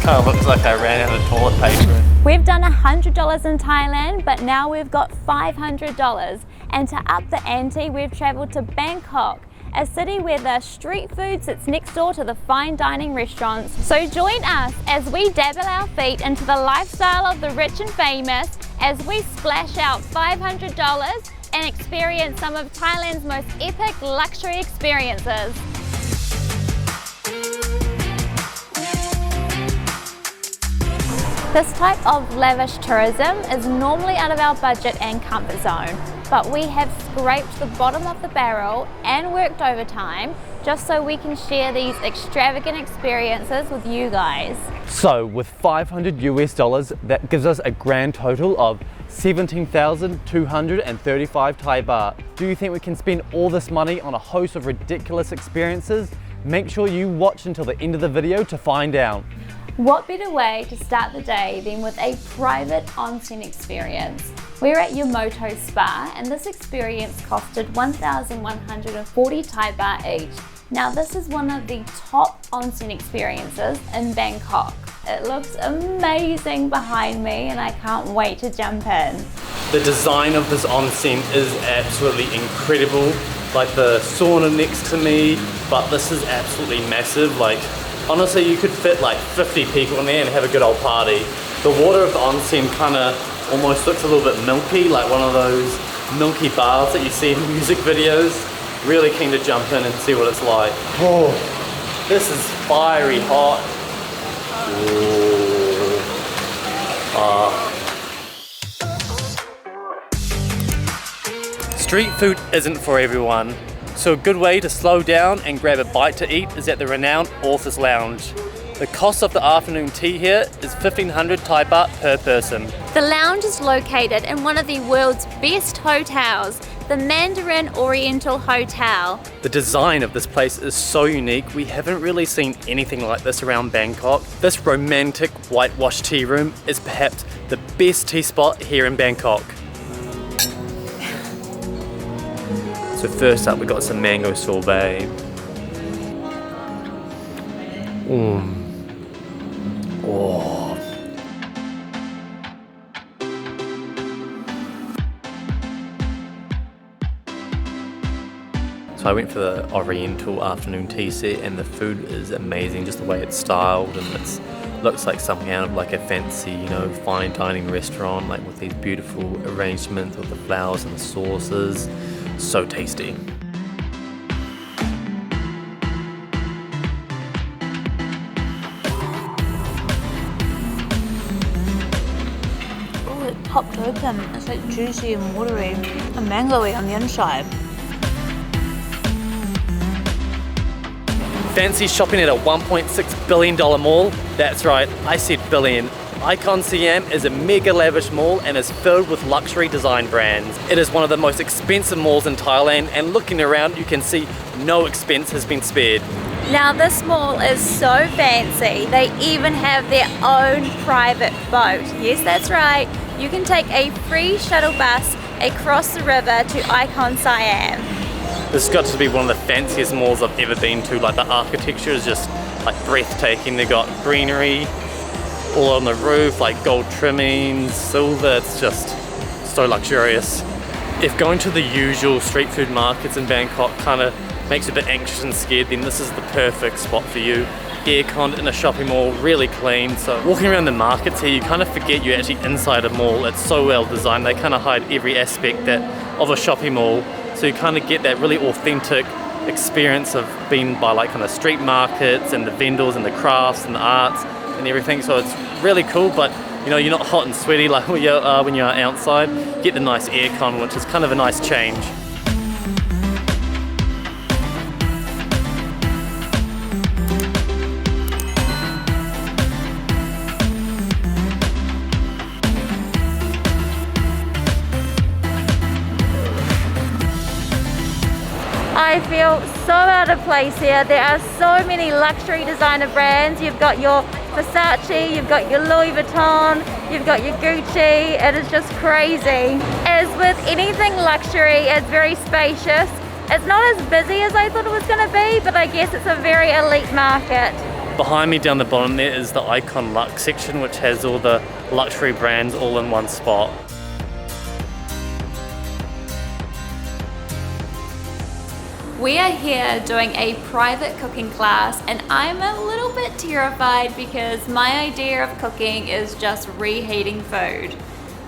Kind of looks like I ran out of toilet paper. We've done $100 in Thailand, but now we've got $500. And to up the ante, we've traveled to Bangkok, a city where the street food sits next door to the fine dining restaurants. So join us as we dabble our feet into the lifestyle of the rich and famous as we splash out $500 and experience some of Thailand's most epic luxury experiences. This type of lavish tourism is normally out of our budget and comfort zone, but we have scraped the bottom of the barrel and worked overtime just so we can share these extravagant experiences with you guys. So with $500 US, that gives us a grand total of 17,235 Thai baht. Do you think we can spend all this money on a host of ridiculous experiences? Make sure you watch until the end of the video to find out. What better way to start the day than with a private onsen experience? We're at Yumoto Spa and this experience costed 1,140 Thai baht each. Now this is one of the top onsen experiences in Bangkok. It looks amazing behind me and I can't wait to jump in. The design of this onsen is absolutely incredible. Like the sauna next to me, but this is absolutely massive. Like honestly, you could fit like 50 people in there and have a good old party. The water of the onsen kind of almost looks a little bit milky, like one of those milky baths that you see in music videos. Really keen to jump in and see what it's like. Oh, this is fiery hot. Street food isn't for everyone. So a good way to slow down and grab a bite to eat is at the renowned Authors Lounge. The cost of the afternoon tea here is 1,500 Thai baht per person. The lounge is located in one of the world's best hotels, the Mandarin Oriental Hotel. The design of this place is so unique. We haven't really seen anything like this around Bangkok. This romantic whitewashed tea room is perhaps the best tea spot here in Bangkok. So first up we got some mango sorbet. Oh. So I went for the Oriental afternoon tea set and the food is amazing, just the way it's styled, and it looks like something out of like a fancy, you know, fine dining restaurant, like with these beautiful arrangements with the flowers and the sauces. So tasty. Oh, it popped open. It's like juicy and watery and mango-y on the inside. Fancy shopping at a $1.6 billion mall? That's right, I said billion. Icom Siam is a mega lavish mall and is filled with luxury design brands. It is one of the most expensive malls in Thailand, and looking around you can see no expense has been spared. Now this mall is so fancy, they even have their own private boat. Yes, that's right, you can take a free shuttle bus across the river to Icom Siam. This has got to be one of the fanciest malls I've ever been to. Like the architecture is just like breathtaking. They've got greenery all on the roof, like gold trimmings, silver. It's just so luxurious. If going to the usual street food markets in Bangkok kind of makes you a bit anxious and scared, then this is the perfect spot for you. Aircon in a shopping mall, really clean. So walking around the markets here, you kind of forget you're actually inside a mall. It's so well designed. They kind of hide every aspect of a shopping mall. So you kind of get that really authentic experience of being by like kind of street markets and the vendors and the crafts and the arts and everything. So it's really cool, but you know, you're not hot and sweaty like when you're outside. Get the nice aircon, which is kind of a nice change. I feel so out of place here. There are so many luxury designer brands. You've got your Versace, you've got your Louis Vuitton, you've got your Gucci. It is just crazy. As with anything luxury, it's very spacious. It's not as busy as I thought it was going to be, but I guess it's a very elite market. Behind me down the bottom there is the Icom Luxe section, which has all the luxury brands all in one spot. We are here doing a private cooking class, and I'm a little bit terrified because my idea of cooking is just reheating food.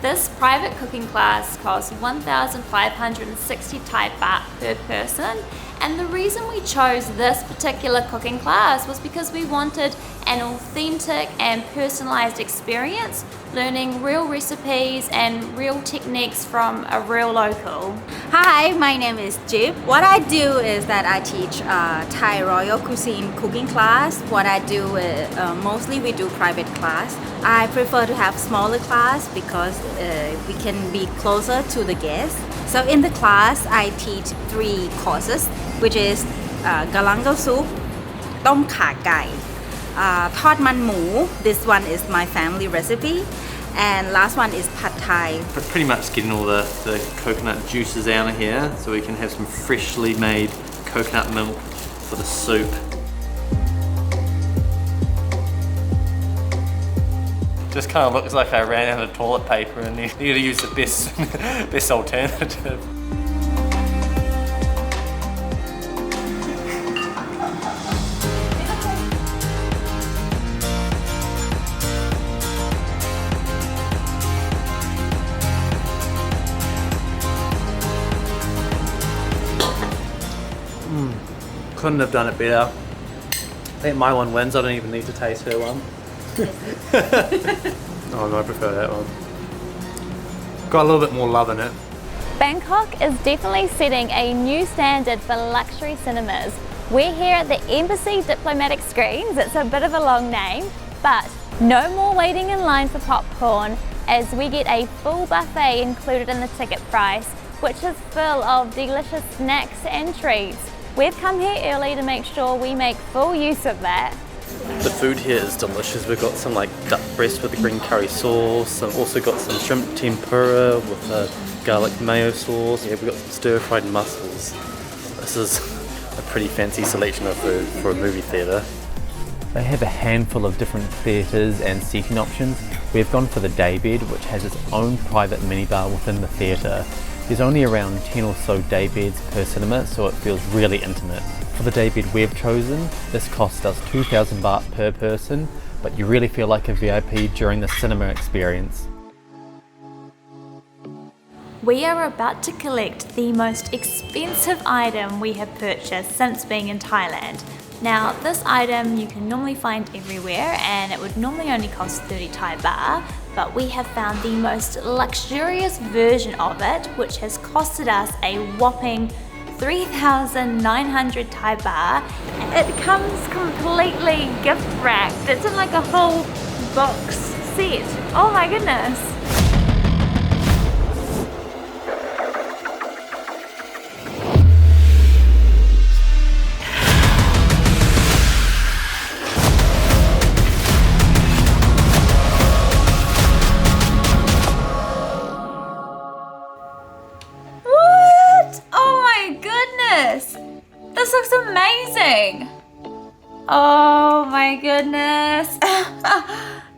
This private cooking class costs 1,560 Thai baht per person, and the reason we chose this particular cooking class was because we wanted an authentic and personalized experience, learning real recipes and real techniques from a real local. Hi, my name is Jip. What I do is that I teach Thai Royal Cuisine cooking class. What I do is mostly we do private class. I prefer to have smaller class because we can be closer to the guests. So in the class, I teach 3 courses, which is galangal soup, tom kha gai, thod man mu. This one is my family recipe. And last one is pad thai. Pretty much getting all the coconut juices out of here so we can have some freshly made coconut milk for the soup. Just kind of looks like I ran out of toilet paper and need to use the best alternative. Couldn't have done it better. I think my one wins. I don't even need to taste her one. Oh no, I prefer that one. Got a little bit more love in it. Bangkok is definitely setting a new standard for luxury cinemas. We're here at the Embassy Diplomatic Screens. It's a bit of a long name, but no more waiting in line for popcorn as we get a full buffet included in the ticket price, which is full of delicious snacks and treats. We've come here early to make sure we make full use of that. The food here is delicious. We've got some like duck breast with the green curry sauce. I've also got some shrimp tempura with a garlic mayo sauce. Yeah, we've got some stir-fried mussels. This is a pretty fancy selection of food for a movie theatre. They have a handful of different theatres and seating options. We've gone for the daybed, which has its own private minibar within the theatre. There's only around 10 or so daybeds per cinema, so it feels really intimate. For the daybed we've chosen, this costs us 2,000 baht per person, but you really feel like a VIP during the cinema experience. We are about to collect the most expensive item we have purchased since being in Thailand. Now, this item you can normally find everywhere and it would normally only cost 30 Thai baht, but we have found the most luxurious version of it, which has costed us a whopping 3,900 Thai baht. It comes completely gift wrapped. It's in like a whole box set. Oh my goodness. This looks amazing! Oh my goodness!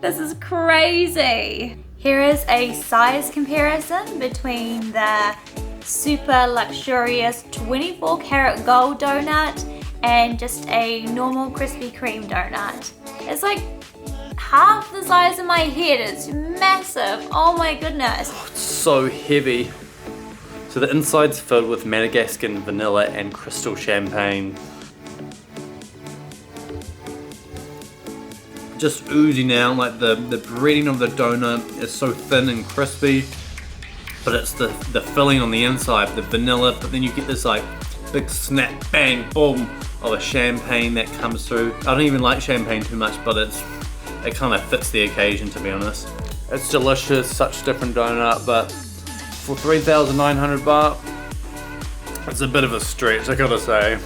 This is crazy! Here is a size comparison between the super luxurious 24 karat gold donut and just a normal Krispy Kreme donut. It's like half the size of my head. It's massive. Oh my goodness. Oh, it's so heavy. So the inside's filled with Madagascar vanilla and crystal champagne. Just oozing out, like the breading of the donut is so thin and crispy, but it's the filling on the inside, the vanilla, but then you get this like big snap, bang, boom of a champagne that comes through. I don't even like champagne too much, but it kind of fits the occasion, to be honest. It's delicious, such a different donut, but for 3,900 baht, it's a bit of a stretch, I gotta say.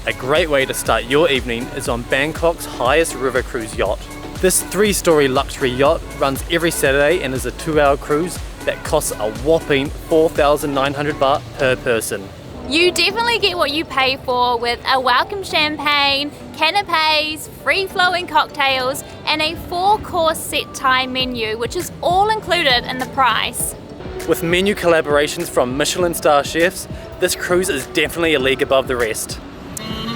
A great way to start your evening is on Bangkok's highest river cruise yacht. This 3-story luxury yacht runs every Saturday and is a 2-hour cruise that costs a whopping 4,900 baht per person. You definitely get what you pay for with a welcome champagne, canapes, free-flowing cocktails, and a 4-course set Thai menu, which is all included in the price. With menu collaborations from Michelin star chefs, this cruise is definitely a league above the rest.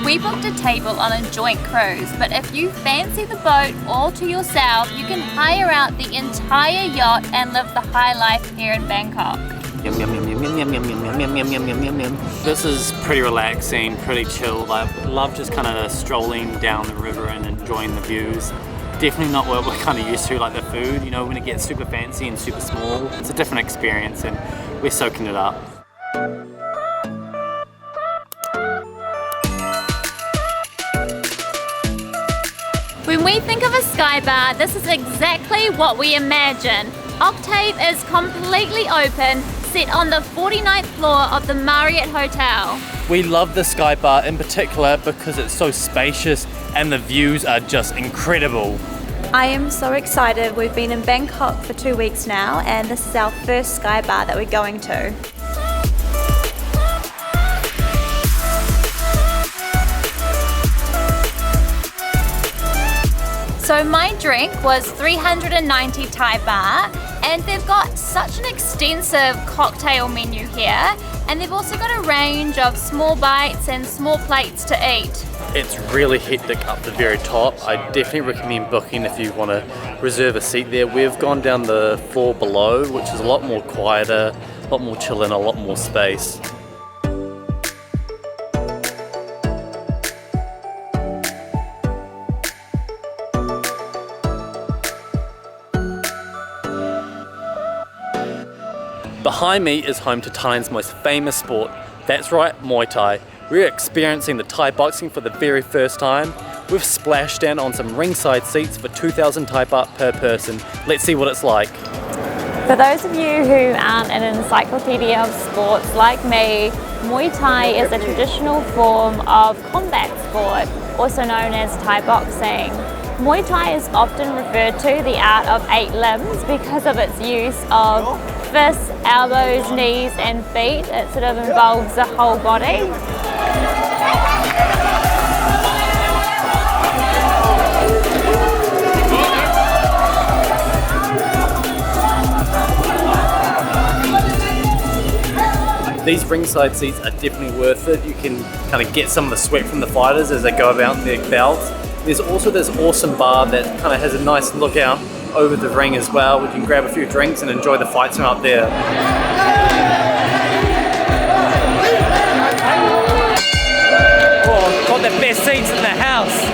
We booked a table on a joint cruise, but if you fancy the boat all to yourself, you can hire out the entire yacht and live the high life here in Bangkok. Yum, yum, yum, yum, yum, yum, yum, yum, yum, yum, yum, yum, yum. This is pretty relaxing, pretty chill. I love just kind of strolling down the river and enjoying the views. Definitely not what we're kind of used to, like the food, you know, when it gets super fancy and super small. It's a different experience and we're soaking it up. When we think of a sky bar, this is exactly what we imagine. Octave is completely open, set on the 49th floor of the Marriott Hotel. We love the sky bar in particular because it's so spacious and the views are just incredible. I am so excited. We've been in Bangkok for 2 weeks now and this is our first sky bar that we're going to. So my drink was 390 Thai baht, and they've got such an extensive cocktail menu here, and they've also got a range of small bites and small plates to eat. It's really hectic up the very top. I definitely recommend booking if you want to reserve a seat there. We've gone down the floor below, which is a lot more quieter, a lot more chill and a lot more space. Behind me is home to Thailand's most famous sport. That's right, Muay Thai. We're experiencing the Thai boxing for the very first time. We've splashed down on some ringside seats for 2,000 Thai baht per person. Let's see what it's like. For those of you who aren't an encyclopedia of sports like me, Muay Thai is a traditional form of combat sport, also known as Thai boxing. Muay Thai is often referred to the art of 8 limbs because of its use of fists, elbows, knees and feet. It sort of involves the whole body. These ringside seats are definitely worth it. You can kind of get some of the sweat from the fighters as they go about their belts. There's also this awesome bar that kind of has a nice look out over the ring as well. We can grab a few drinks and enjoy the fights from up there. Oh, got the best seats in the house.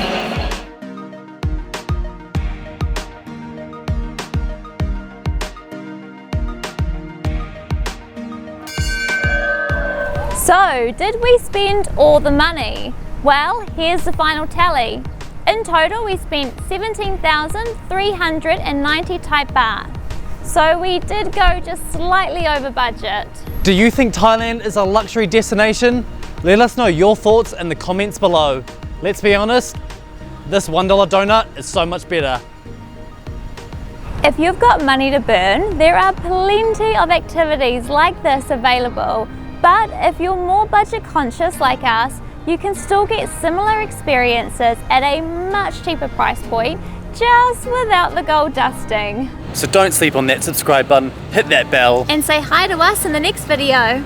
So, did we spend all the money? Well, here's the final tally. In total, we spent 17,390 Thai baht. So we did go just slightly over budget. Do you think Thailand is a luxury destination? Let us know your thoughts in the comments below. Let's be honest, this $1 donut is so much better. If you've got money to burn, there are plenty of activities like this available. But if you're more budget conscious like us, you can still get similar experiences at a much cheaper price point, just without the gold dusting. So don't sleep on that subscribe button, hit that bell. And say hi to us in the next video.